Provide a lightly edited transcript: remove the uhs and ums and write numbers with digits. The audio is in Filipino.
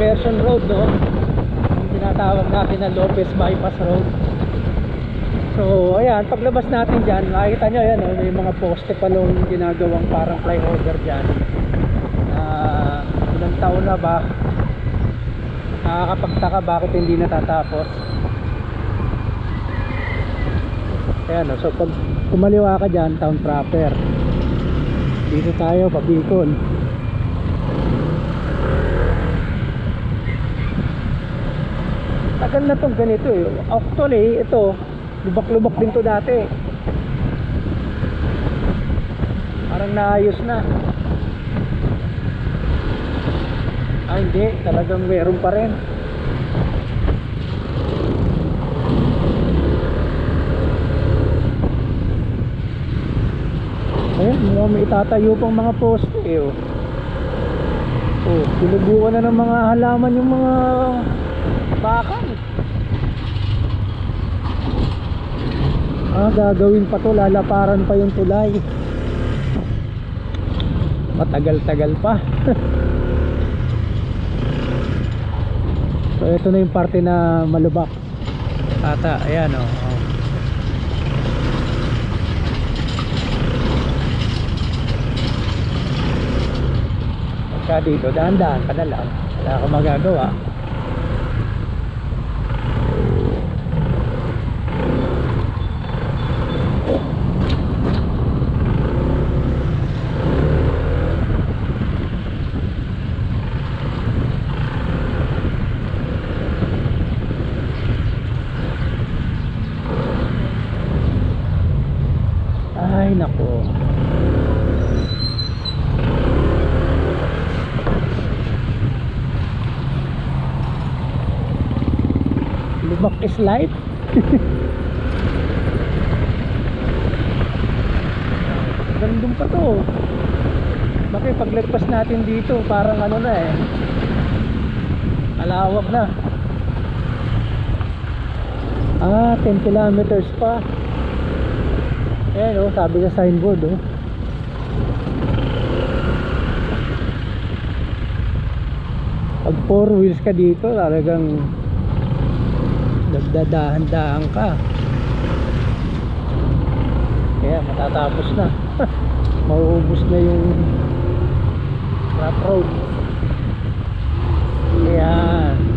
diversion road, no? Yung tinatawag natin na Lopez Bypass Road. So ayan, paglabas natin dyan, makikita nyo yan, oh, may mga poste pa nung ginagawang parang flyover dyan. Ilang taon na ba, nakakapagtaka bakit hindi natatapos. Ayan, oh, so pag kumaliwa ka dyan, town proper, dito tayo pabikon. Tagal na tong ganito eh. Actually ito, lubak-lubak din to dati. Parang naayos na. Hindi, talagang meron pa rin. Ayan, may itatayo pang mga poste eh, oh. Oh, sinubukan na ng mga halaman yung mga bakal. Gagawin pa to, lalaparan pa yung tulay. Matagal-tagal pa. So ito na yung parte na malubak ata, ayan o. Pagka dito, dahan-dahan ka na lang, wala kang magagawa. Ay nako, lubak is life. Gandun pa to. Bakit paglagpas natin dito parang ano na eh, malawak na. 10 kilometers pa. Ayan oh, sabi sa signboard oh. Pag 4 wheels ka dito, talagang nagdadahan-dahan ka. Kaya matatapos na. Mauubos na yung rough road. Ayan.